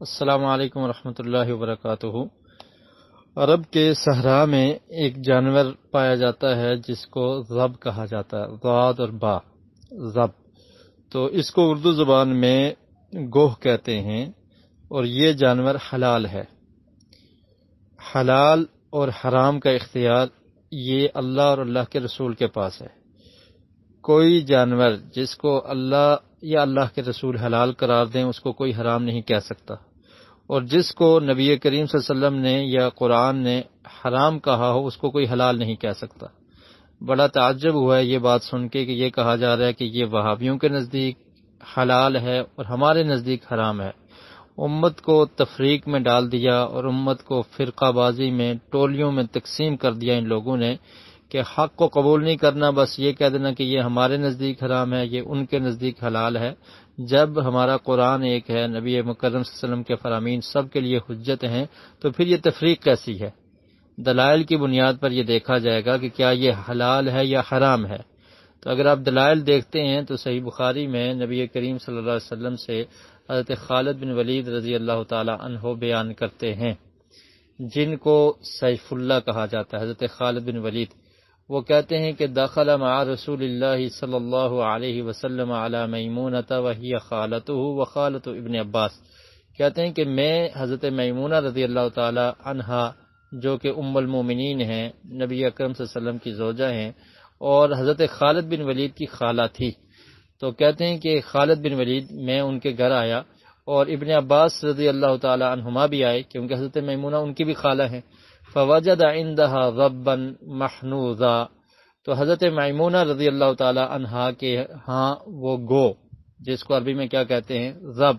السلام علیکم ورحمۃ اللہ وبرکاتہ۔ عرب کے صحرا میں ایک جانور پایا جاتا ہے جس کو ذب کہا جاتا ہے، ضاد اور با، ذب۔ تو اس کو اردو زبان میں گوہ کہتے ہیں، اور یہ جانور حلال ہے۔ حلال اور حرام کا اختیار یہ اللہ اور اللہ کے رسول کے پاس ہے۔ کوئی جانور جس کو اللہ یا اللہ کے رسول حلال قرار دیں اس کو کوئی حرام نہیں کہہ سکتا، اور جس کو نبی کریم صلی اللہ علیہ وسلم نے یا قرآن نے حرام کہا ہو اس کو کوئی حلال نہیں کہہ سکتا۔ بڑا تعجب ہوا ہے یہ بات سن کے کہ یہ کہا جا رہا ہے کہ یہ وہابیوں کے نزدیک حلال ہے اور ہمارے نزدیک حرام ہے۔ امت کو تفریق میں ڈال دیا اور امت کو فرقہ بازی میں، ٹولیوں میں تقسیم کر دیا ان لوگوں نے کہ حق کو قبول نہیں کرنا، بس یہ کہہ دینا کہ یہ ہمارے نزدیک حرام ہے، یہ ان کے نزدیک حلال ہے۔ جب ہمارا قرآن ایک ہے، نبی مکرم صلی اللہ علیہ وسلم کے فرامین سب کے لیے حجت ہیں، تو پھر یہ تفریق کیسی ہے؟ دلائل کی بنیاد پر یہ دیکھا جائے گا کہ کیا یہ حلال ہے یا حرام ہے۔ تو اگر آپ دلائل دیکھتے ہیں تو صحیح بخاری میں نبی کریم صلی اللہ علیہ وسلم سے حضرت خالد بن ولید رضی اللہ تعالی عنہ بیان کرتے ہیں، جن کو سیف اللہ کہا جاتا ہے، حضرت خالد بن ولید۔ وہ کہتے ہیں کہ دخل مع رسول اللہ صلی اللہ علیہ وسلم علی میمونۃ وہی خالتہ وخالۃ ابن عباس۔ کہتے ہیں کہ میں حضرت میمونہ رضی اللہ تعالی عنہا جو کہ ام المومنین ہیں، نبی اکرم صلی اللہ علیہ وسلم کی زوجہ ہیں، اور حضرت خالد بن ولید کی خالہ تھی۔ تو کہتے ہیں کہ خالد بن ولید، میں ان کے گھر آیا اور ابن عباس رضی اللہ تعالی عنہما بھی آئے کیونکہ حضرت میمونہ ان کی بھی خالہ ہیں۔ فوجد عندها ضبا محنوذا، تو حضرت میمونہ رضی اللہ تعالی عنہا کے ہاں وہ گو، جس کو عربی میں کیا کہتے ہیں، ضب،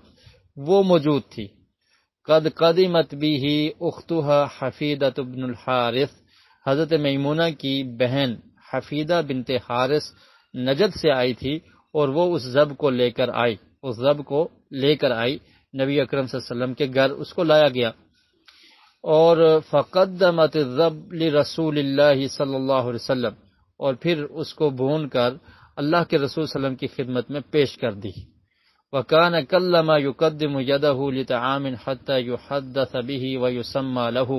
وہ موجود تھی۔ قد قدمت به اختها حفیدۃ بن الحارث، حضرت میمونہ کی بہن حفیدہ بنت حارث نجد سے آئی تھی اور وہ اس ضب کو لے کر آئی، اس ضب کو لے کر آئی نبی اکرم صلی اللہ علیہ وسلم کے گھر، اس کو لایا گیا۔ اور فقدمت الذب لرسول اللہ صلی اللہ علیہ وسلم، اور پھر اس کو بھون کر اللہ کے رسول صلی اللہ علیہ وسلم کی خدمت میں پیش کر دی۔ وَكَانَ كَلَّمَا يُقَدِّمُ يَدَهُ لِطَعَامٍ حَتَّى يُحَدَّثَ بِهِ وَيُسَمَّى لَهُ،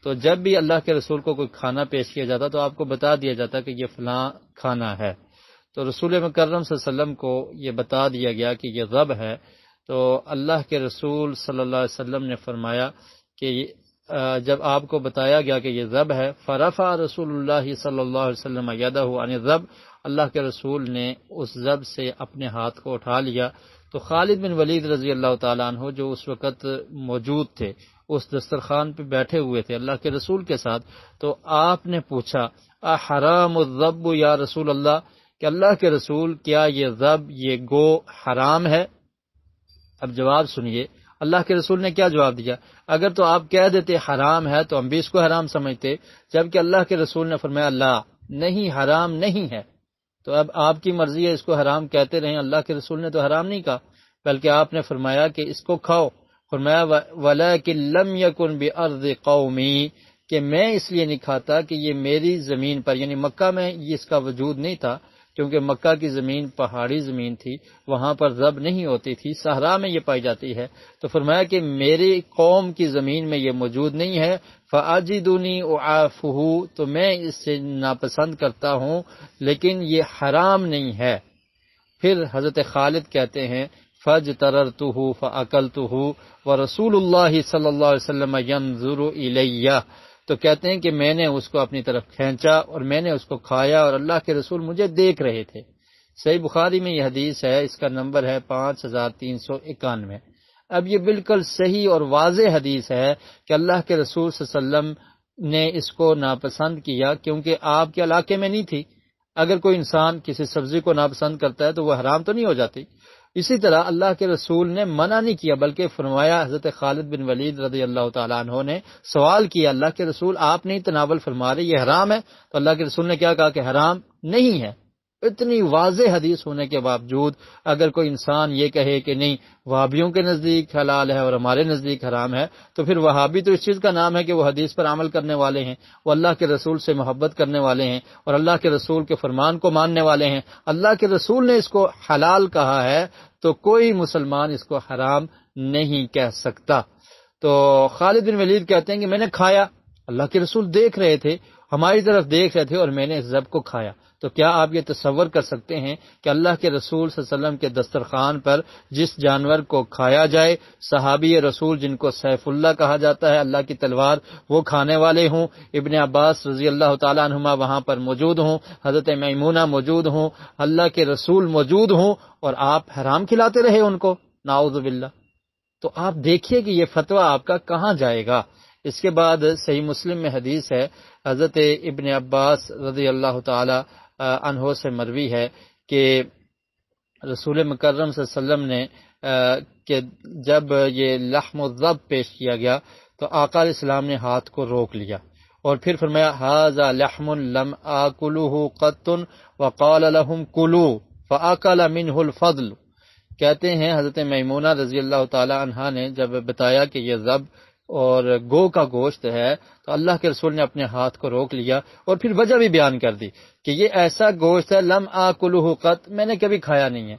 تو جب بھی اللہ کے رسول کو کوئی کھانا پیش کیا جاتا تو آپ کو بتا دیا جاتا کہ یہ فلاں کھانا ہے۔ تو رسول مکرم صلی اللہ علیہ وسلم کو یہ بتا دیا گیا کہ یہ ذب ہے، تو اللہ کے رسول صلی اللہ علیہ وسلم نے فرمایا کہ جب آپ کو بتایا گیا کہ یہ ذب ہے، فرفع رسول اللہ صلی اللہ علیہ وسلم یدہ عن الذب، اللہ کے رسول نے اس ذب سے اپنے ہاتھ کو اٹھا لیا۔ تو خالد بن ولید رضی اللہ تعالیٰ عنہ جو اس وقت موجود تھے، اس دسترخوان پہ بیٹھے ہوئے تھے اللہ کے رسول کے ساتھ، تو آپ نے پوچھا احرام الذب یا رسول اللہ، کہ اللہ کے رسول کیا یہ ذب، یہ گو حرام ہے؟ اب جواب سنیے، اللہ کے رسول نے کیا جواب دیا۔ اگر تو آپ کہہ دیتے حرام ہے تو ہم بھی اس کو حرام سمجھتے، جبکہ اللہ کے رسول نے فرمایا لا، نہیں، حرام نہیں ہے۔ تو اب آپ کی مرضی ہے، اس کو حرام کہتے رہیں، اللہ کے رسول نے تو حرام نہیں کہا، بلکہ آپ نے فرمایا کہ اس کو کھاؤ۔ فرمایا وَلَكِن لَمْ يَكُنْ بِأَرْضِ قَوْمِي، کہ میں اس لیے نہیں کھاتا کہ یہ میری زمین پر، یعنی مکہ میں اس کا وجود نہیں تھا، کیونکہ مکہ کی زمین پہاڑی زمین تھی، وہاں پر ذب نہیں ہوتی تھی، صحرا میں یہ پائی جاتی ہے۔ تو فرمایا کہ میری قوم کی زمین میں یہ موجود نہیں ہے، فَأَجِدُنِي أُعَافُهُ، تو میں اس سے ناپسند کرتا ہوں، لیکن یہ حرام نہیں ہے۔ پھر حضرت خالد کہتے ہیں فَاجْتَرَرْتُهُ فَأَكَلْتُهُ وَرَسُولُ اللَّهِ صلی اللہ علیہ وسلم يَنْظُرُ إِلَيَّ، تو کہتے ہیں کہ میں نے اس کو اپنی طرف کھینچا اور میں نے اس کو کھایا اور اللہ کے رسول مجھے دیکھ رہے تھے۔ صحیح بخاری میں یہ حدیث ہے، اس کا نمبر ہے 5391۔ اب یہ بالکل صحیح اور واضح حدیث ہے کہ اللہ کے رسول صلی اللہ علیہ وسلم نے اس کو ناپسند کیا کیونکہ آپ کے علاقے میں نہیں تھی۔ اگر کوئی انسان کسی سبزی کو ناپسند کرتا ہے تو وہ حرام تو نہیں ہو جاتی۔ اسی طرح اللہ کے رسول نے منع نہیں کیا، بلکہ فرمایا، حضرت خالد بن ولید رضی اللہ تعالیٰ عنہ نے سوال کیا، اللہ کے رسول آپ نہیں تناول فرما رہے، یہ حرام ہے؟ تو اللہ کے رسول نے کیا کہا کہ حرام نہیں ہے۔ اتنی واضح حدیث ہونے کے باوجود اگر کوئی انسان یہ کہے کہ نہیں، وہابیوں کے نزدیک حلال ہے اور ہمارے نزدیک حرام ہے، تو پھر وہابی تو اس چیز کا نام ہے کہ وہ حدیث پر عمل کرنے والے ہیں، وہ اللہ کے رسول سے محبت کرنے والے ہیں اور اللہ کے رسول کے فرمان کو ماننے والے ہیں۔ اللہ کے رسول نے اس کو حلال کہا ہے، تو کوئی مسلمان اس کو حرام نہیں کہہ سکتا۔ تو خالد بن ولید کہتے ہیں کہ میں نے کھایا، اللہ کے رسول دیکھ رہے تھے، ہماری طرف دیکھ رہے تھے، اور میں نے اس ذب کو کھایا۔ تو کیا آپ یہ تصور کر سکتے ہیں کہ اللہ کے رسول صلی اللہ علیہ وسلم کے دسترخوان پر جس جانور کو کھایا جائے، صحابی رسول جن کو سیف اللہ کہا جاتا ہے، اللہ کی تلوار، وہ کھانے والے ہوں، ابن عباس رضی اللہ تعالیٰ عنہما وہاں پر موجود ہوں، حضرت میمونہ موجود ہوں، اللہ کے رسول موجود ہوں، اور آپ حرام کھلاتے رہے ان کو، نعوذ باللہ۔ تو آپ دیکھیے کہ یہ فتویٰ آپ کا کہاں جائے گا۔ اس کے بعد صحیح مسلم میں حدیث ہے، حضرت ابن عباس رضی اللہ تعالی عنہ سے مروی ہے کہ رسول مکرم صلی اللہ علیہ وسلم نے کہ جب یہ لحم الذب پیش کیا گیا تو آقا علیہ السلام نے ہاتھ کو روک لیا اور پھر فرمایا ھذا لحم لم آکلہ قط وقال لهم کلوا فاکل منہ الفضل۔ کہتے ہیں حضرت میمونہ رضی اللہ تعالی عنہا نے جب بتایا کہ یہ ذب اور گو کا گوشت ہے تو اللہ کے رسول نے اپنے ہاتھ کو روک لیا اور پھر وجہ بھی بیان کر دی کہ یہ ایسا گوشت ہے لم آکلہ قط، میں نے کبھی کھایا نہیں ہے،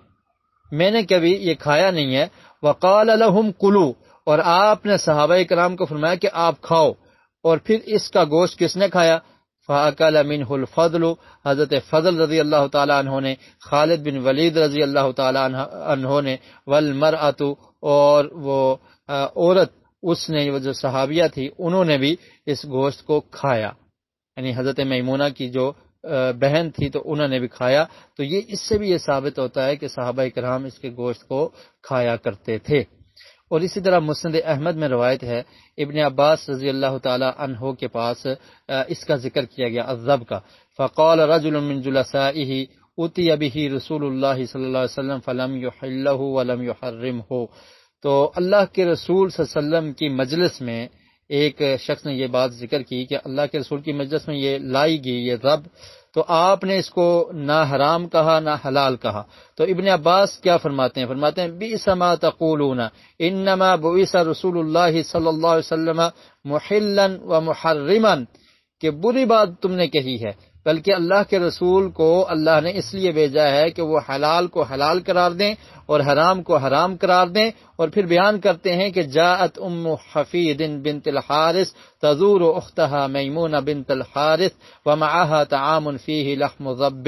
میں نے کبھی یہ کھایا نہیں ہے۔ وقال لهم کلوا، اور آپ نے صحابہ کرام کو فرمایا کہ آپ کھاؤ، اور پھر اس کا گوشت کس نے کھایا؟ فَأَكَلَ مِنْهُ الْفَضْلُ، حضرت فضل رضی اللہ تعالیٰ عنہ نے، خالد بن ولید رضی اللہ تعالیٰ عنہ نے، وَالْمَرْأَةُ، اور وہ عورت، اس نے وہ جو صحابیہ تھی انہوں نے بھی اس گوشت کو کھایا، یعنی حضرت میمونہ کی جو بہن تھی تو انہوں نے بھی کھایا۔ تو یہ اس سے بھی یہ ثابت ہوتا ہے کہ صحابہ کرام اس کے گوشت کو کھایا کرتے تھے۔ اور اسی طرح مسند احمد میں روایت ہے، ابن عباس رضی اللہ تعالی عنہ کے پاس اس کا ذکر کیا گیا الذب کا، فقال رجل من جلسائه اتي به رسول اللہ صلی اللہ علیہ وسلم فلم يحله ولم يحرمه۔ تو اللہ کے رسول صلی اللہ علیہ وسلم کی مجلس میں ایک شخص نے یہ بات ذکر کی کہ اللہ کے رسول کی مجلس میں یہ لائی گئی یہ ذب، تو آپ نے اس کو نہ حرام کہا نہ حلال کہا۔ تو ابن عباس کیا فرماتے ہیں؟ فرماتے ہیں بئس ما تقولون انما بعث رسول اللہ صلی اللہ علیہ وسلم محلا ومحرما، کہ بری بات تم نے کہی ہے، بلکہ اللہ کے رسول کو اللہ نے اس لیے بھیجا ہے کہ وہ حلال کو حلال قرار دیں اور حرام کو حرام قرار دیں۔ اور پھر بیان کرتے ہیں کہ جاءت ام حفید بنت الحارث تزور اختها میمونہ بنت الحارث ومعها طعام فیہ لحم ذب۔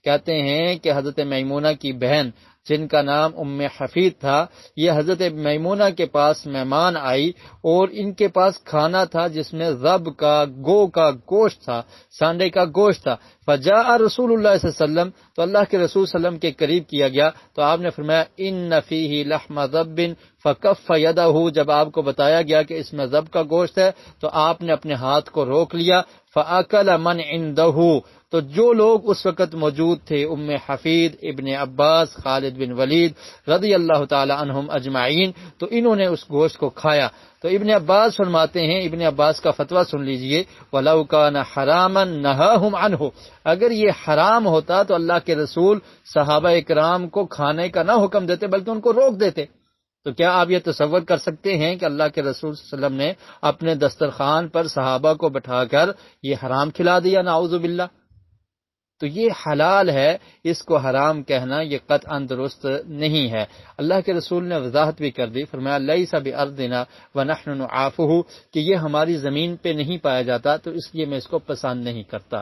کہتے ہیں کہ حضرت میمونہ کی بہن جن کا نام ام حفید تھا، یہ حضرت میمونہ کے پاس مہمان آئی اور ان کے پاس کھانا تھا جس میں ذب کا، گو کا گوشت تھا، سانڈے کا گوشت تھا۔ فجاء رسول اللہ صلی اللہ علیہ وسلم، تو اللہ کے رسول صلی اللہ علیہ وسلم کے قریب کیا گیا تو آپ نے فرمایا ان فیہ لحم ذب فکف یدہ، جب آپ کو بتایا گیا کہ اس میں ذب کا گوشت ہے تو آپ نے اپنے ہاتھ کو روک لیا۔ فاکل من عندہ، تو جو لوگ اس وقت موجود تھے، ام حفید، ابن عباس، خالد بن ولید رضی اللہ تعالی عنہم اجمعین، تو انہوں نے اس گوشت کو کھایا۔ تو ابن عباس فرماتے ہیں، ابن عباس کا فتویٰ سن لیجئے، وَلَوْ كَانَ حَرَامًا نَهَاهُمْ عَنْهُ، اگر یہ حرام ہوتا تو اللہ کے رسول صحابہ اکرام کو کھانے کا نہ حکم دیتے بلکہ ان کو روک دیتے۔ تو کیا آپ یہ تصور کر سکتے ہیں کہ اللہ کے رسول صلی اللہ علیہ وسلم نے اپنے دسترخوان پر صحابہ کو بٹھا کر یہ حرام کھلا دیا؟ نعوذ باللہ۔ تو یہ حلال ہے، اس کو حرام کہنا یہ قطعاً درست نہیں ہے۔ اللہ کے رسول نے وضاحت بھی کر دی، فرمایا لیس بارضنا ونحن نعافہ، کہ یہ ہماری زمین پہ نہیں پایا جاتا تو اس لیے میں اس کو پسند نہیں کرتا۔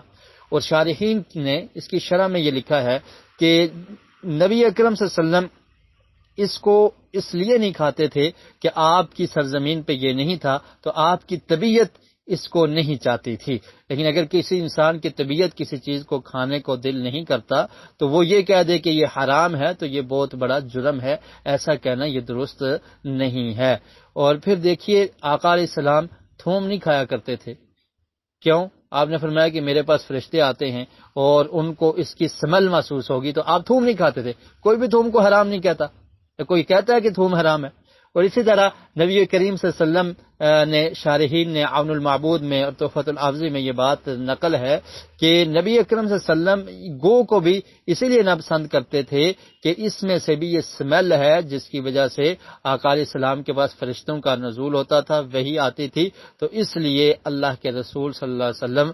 اور شارحین نے اس کی شرح میں یہ لکھا ہے کہ نبی اکرم صلی اللہ علیہ وسلم اس کو اس لیے نہیں کھاتے تھے کہ آپ کی سرزمین پہ یہ نہیں تھا تو آپ کی طبیعت اس کو نہیں چاہتی تھی، لیکن اگر کسی انسان کی طبیعت کسی چیز کو کھانے کو دل نہیں کرتا تو وہ یہ کہہ دے کہ یہ حرام ہے تو یہ بہت بڑا جرم ہے، ایسا کہنا یہ درست نہیں ہے۔ اور پھر دیکھیے آقا علیہ السلام تھوم نہیں کھایا کرتے تھے، کیوں؟ آپ نے فرمایا کہ میرے پاس فرشتے آتے ہیں اور ان کو اس کی سمیل محسوس ہوگی، تو آپ تھوم نہیں کھاتے تھے۔ کوئی بھی تھوم کو حرام نہیں کہتا، کوئی کہتا ہے کہ تھوم حرام ہے۔ اور اسی طرح نبی کریم صلی اللہ علیہ وسلم نے، شارحین نے عون المعبود میں اور تحفۃ الحافظی میں یہ بات نقل ہے کہ نبی اکرم صلی اللہ علیہ وسلم گو کو بھی اسی لیے ناپسند کرتے تھے کہ اس میں سے بھی یہ سمیل ہے جس کی وجہ سے آقا علیہ السلام کے پاس فرشتوں کا نزول ہوتا تھا، وحی آتی تھی، تو اس لیے اللہ کے رسول صلی اللہ علیہ وسلم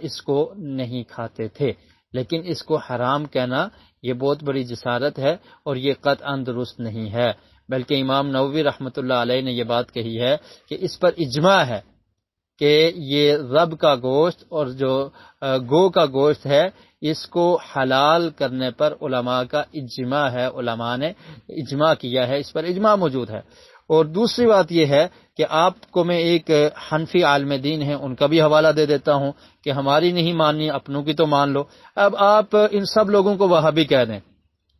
اس کو نہیں کھاتے تھے۔ لیکن اس کو حرام کہنا یہ بہت بڑی جسارت ہے اور یہ قطعاً درست نہیں ہے، بلکہ امام نووی رحمۃ اللہ علیہ نے یہ بات کہی ہے کہ اس پر اجماع ہے کہ یہ ذب کا گوشت اور جو گو کا گوشت ہے اس کو حلال کرنے پر علماء کا اجماع ہے، علماء نے اجماع کیا ہے، اس پر اجماع موجود ہے۔ اور دوسری بات یہ ہے کہ آپ کو میں ایک حنفی عالم دین ہیں ان کا بھی حوالہ دے دیتا ہوں کہ ہماری نہیں ماننی اپنوں کی تو مان لو۔ اب آپ ان سب لوگوں کو وہابی کہہ دیں۔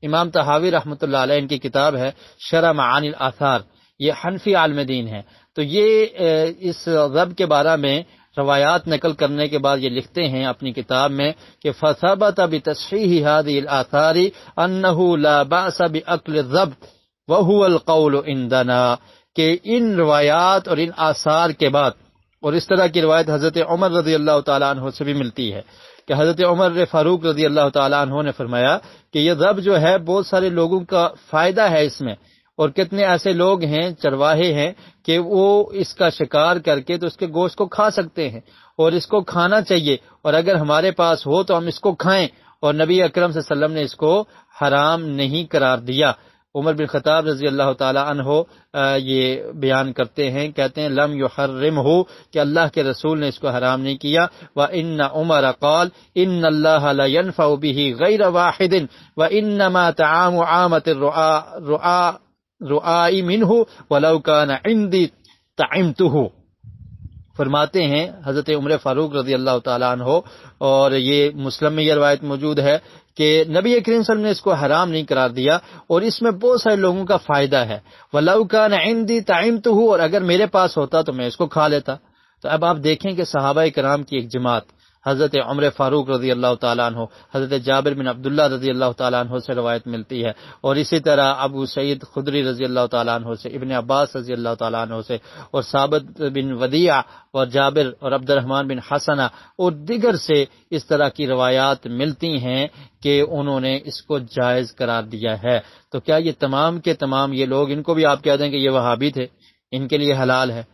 امام طحاوی رحمۃ اللہ علیہ ان کی کتاب ہے شرح معانی الاثار، یہ حنفی عالم دین ہے، تو یہ اس ذب کے بارے میں روایات نقل کرنے کے بعد یہ لکھتے ہیں اپنی کتاب میں کہ فثبت بتصحیح هذه الاثار انه لا باس باكل الذب وهو القول عندنا، کہ ان روایات اور ان آثار کے بعد، اور اس طرح کی روایت حضرت عمر رضی اللہ تعالیٰ عنہ سے بھی ملتی ہے کہ حضرت عمر فاروق رضی اللہ تعالیٰ عنہ نے فرمایا کہ یہ ذب جو ہے بہت سارے لوگوں کا فائدہ ہے اس میں، اور کتنے ایسے لوگ ہیں چرواہے ہیں کہ وہ اس کا شکار کر کے تو اس کے گوشت کو کھا سکتے ہیں اور اس کو کھانا چاہیے، اور اگر ہمارے پاس ہو تو ہم اس کو کھائیں، اور نبی اکرم صلی اللہ علیہ وسلم نے اس کو حرام نہیں قرار دیا۔ عمر بن خطاب رضی اللہ تعالی عنہ یہ بیان کرتے ہیں، کہتے ہیں لم یحرمہ، کہ اللہ کے رسول نے اس کو حرام نہیں کیا۔ وَإِنَّ عُمَرَ قال إِنَّ اللَّهَ لَا يَنْفَعُ بِهِ غَيْرَ وَاحِدٍ وَإِنَّمَا طَعَامُ عَامَةِ الرُّعَاءِ مِنْهُ وَلَوْ كَانَ عِنْدِي طَعِمْتُهُ۔ فرماتے ہیں حضرت عمر فاروق رضی اللہ تعالیٰ عنہ، اور یہ مسلم میں یہ روایت موجود ہے کہ نبی کریم صلی اللہ علیہ وسلم نے اس کو حرام نہیں قرار دیا، اور اس میں بہت سارے لوگوں کا فائدہ ہے۔ وَلَوْ كَانَ عِنْدِي طَعِمْتُهُ، اور اگر میرے پاس ہوتا تو میں اس کو کھا لیتا۔ تو اب آپ دیکھیں کہ صحابہ کرام کی ایک جماعت، حضرت عمر فاروق رضی اللہ تعالیٰ عنہ، حضرت جابر بن عبداللہ رضی اللہ تعالیٰ عنہ سے روایت ملتی ہے، اور اسی طرح ابو سعید خدری رضی اللہ تعالیٰ عنہ سے، ابن عباس رضی اللہ تعالیٰ عنہ سے، اور ثابت بن ودیع اور جابر اور عبد الرحمن بن حسنہ اور دیگر سے اس طرح کی روایات ملتی ہیں کہ انہوں نے اس کو جائز قرار دیا ہے۔ تو کیا یہ تمام کے تمام یہ لوگ، ان کو بھی آپ کہہ دیں کہ یہ وہابی تھے، ان کے لیے حلال ہے؟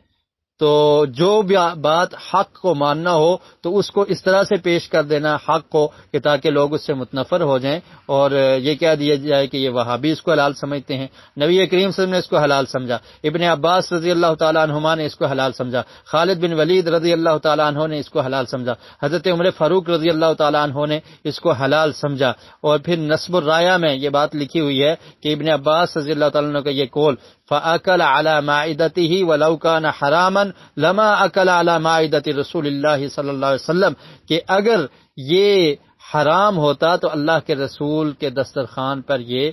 تو جو بھی بات حق کو ماننا ہو تو اس کو اس طرح سے پیش کر دینا حق کو کہ تاکہ لوگ اس سے متنفر ہو جائیں، اور یہ کہہ دیا جائے کہ یہ وہابی اس کو حلال سمجھتے ہیں۔ نبی کریم صلی اللہ علیہ وسلم نے اس کو حلال سمجھا، ابن عباس رضی اللہ تعالیٰ عنہما نے اس کو حلال سمجھا، خالد بن ولید رضی اللہ تعالیٰ عنہ نے اس کو حلال سمجھا، حضرت عمر فاروق رضی اللہ تعالیٰ عنہ نے اس کو حلال سمجھا۔ اور پھر نصب الرایا میں یہ بات لکھی ہوئی ہے کہ ابن عباس رضی اللہ تعالیٰ عنہ کا یہ قول فَأَكَلَ عَلَى مَائِدَتِهِ وَلَوْ كَانَ حَرَامًا لَمَا أَكَلَ عَلَى مَائِدَةِ رسول اللہ صلی اللہ علیہ وسلم، کہ اگر یہ حرام ہوتا تو اللہ کے رسول کے دسترخوان پر یہ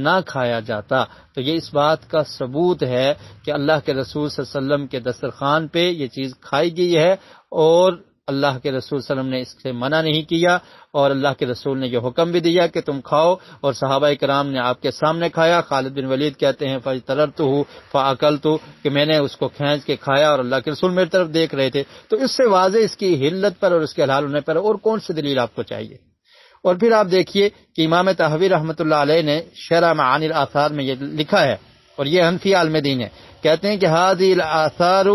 نہ کھایا جاتا۔ تو یہ اس بات کا ثبوت ہے کہ اللہ کے رسول صلی اللہ علیہ وسلم کے دسترخوان پہ یہ چیز کھائی گئی ہے، اور اللہ کے رسول صلی اللہ علیہ وسلم نے اس سے منع نہیں کیا، اور اللہ کے رسول نے یہ حکم بھی دیا کہ تم کھاؤ، اور صحابہ کرام نے آپ کے سامنے کھایا۔ خالد بن ولید کہتے ہیں فَاجْتَرَرْتُهُ فَأَكَلْتُ، کہ میں نے اس کو کھینچ کے کھایا اور اللہ کے رسول میری طرف دیکھ رہے تھے۔ تو اس سے واضح اس کی حلت پر اور اس کے حلال ہونے پر اور کون سی دلیل آپ کو چاہیے؟ اور پھر آپ دیکھیے کہ امام طحاوی رحمۃ اللہ علیہ نے شرح معانی الاثار میں یہ لکھا ہے، اور یہ حنفی عالم دین ہے، کہتے ہیں کہ هذه الاثار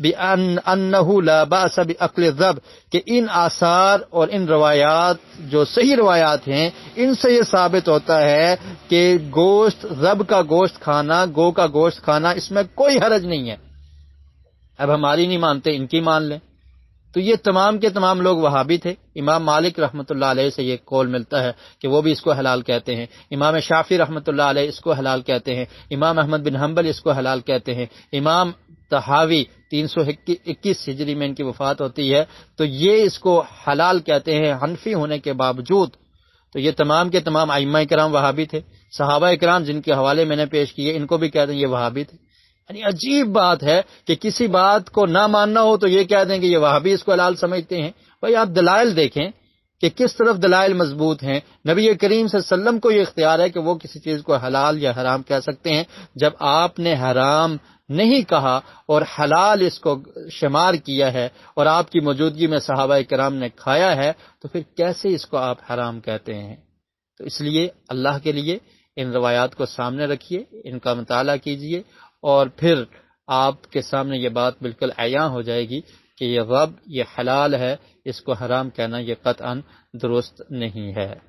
بانه لا باس باكل الذب، کہ ان آثار اور ان روایات جو صحیح روایات ہیں ان سے یہ ثابت ہوتا ہے کہ گوشت، ذب کا گوشت کھانا، گو کا گوشت کھانا، اس میں کوئی حرج نہیں ہے۔ اب ہماری نہیں مانتے، ان کی مان لیں۔ تو یہ تمام کے تمام لوگ وہابی تھے۔ امام مالک رحمۃ اللہ علیہ سے یہ قول ملتا ہے کہ وہ بھی اس کو حلال کہتے ہیں، امام شافعی رحمۃ اللہ علیہ اس کو حلال کہتے ہیں، امام احمد بن حنبل اس کو حلال کہتے ہیں، امام طحاوی 321 ہجری میں ان کی وفات ہوتی ہے، تو یہ اس کو حلال کہتے ہیں حنفی ہونے کے باوجود۔ تو یہ تمام کے تمام ائمہ کرام وہابی تھے۔ صحابہ کرام جن کے حوالے میں نے پیش کیے ان کو بھی کہتے ہیں یہ وہابی تھے۔ یعنی عجیب بات ہے کہ کسی بات کو نہ ماننا ہو تو یہ کہہ دیں کہ یہ وہابی اس کو حلال سمجھتے ہیں۔ بھائی آپ دلائل دیکھیں کہ کس طرف دلائل مضبوط ہیں۔ نبی کریم صلی اللہ علیہ وسلم کو یہ اختیار ہے کہ وہ کسی چیز کو حلال یا حرام کہہ سکتے ہیں۔ جب آپ نے حرام نہیں کہا اور حلال اس کو شمار کیا ہے اور آپ کی موجودگی میں صحابہ کرام نے کھایا ہے، تو پھر کیسے اس کو آپ حرام کہتے ہیں؟ تو اس لیے اللہ کے لیے ان روایات کو سامنے رکھیے، ان کا مطالعہ کیجیے، اور پھر آپ کے سامنے یہ بات بالکل عیاں ہو جائے گی کہ یہ غب، یہ حلال ہے، اس کو حرام کہنا یہ قطعاً درست نہیں ہے۔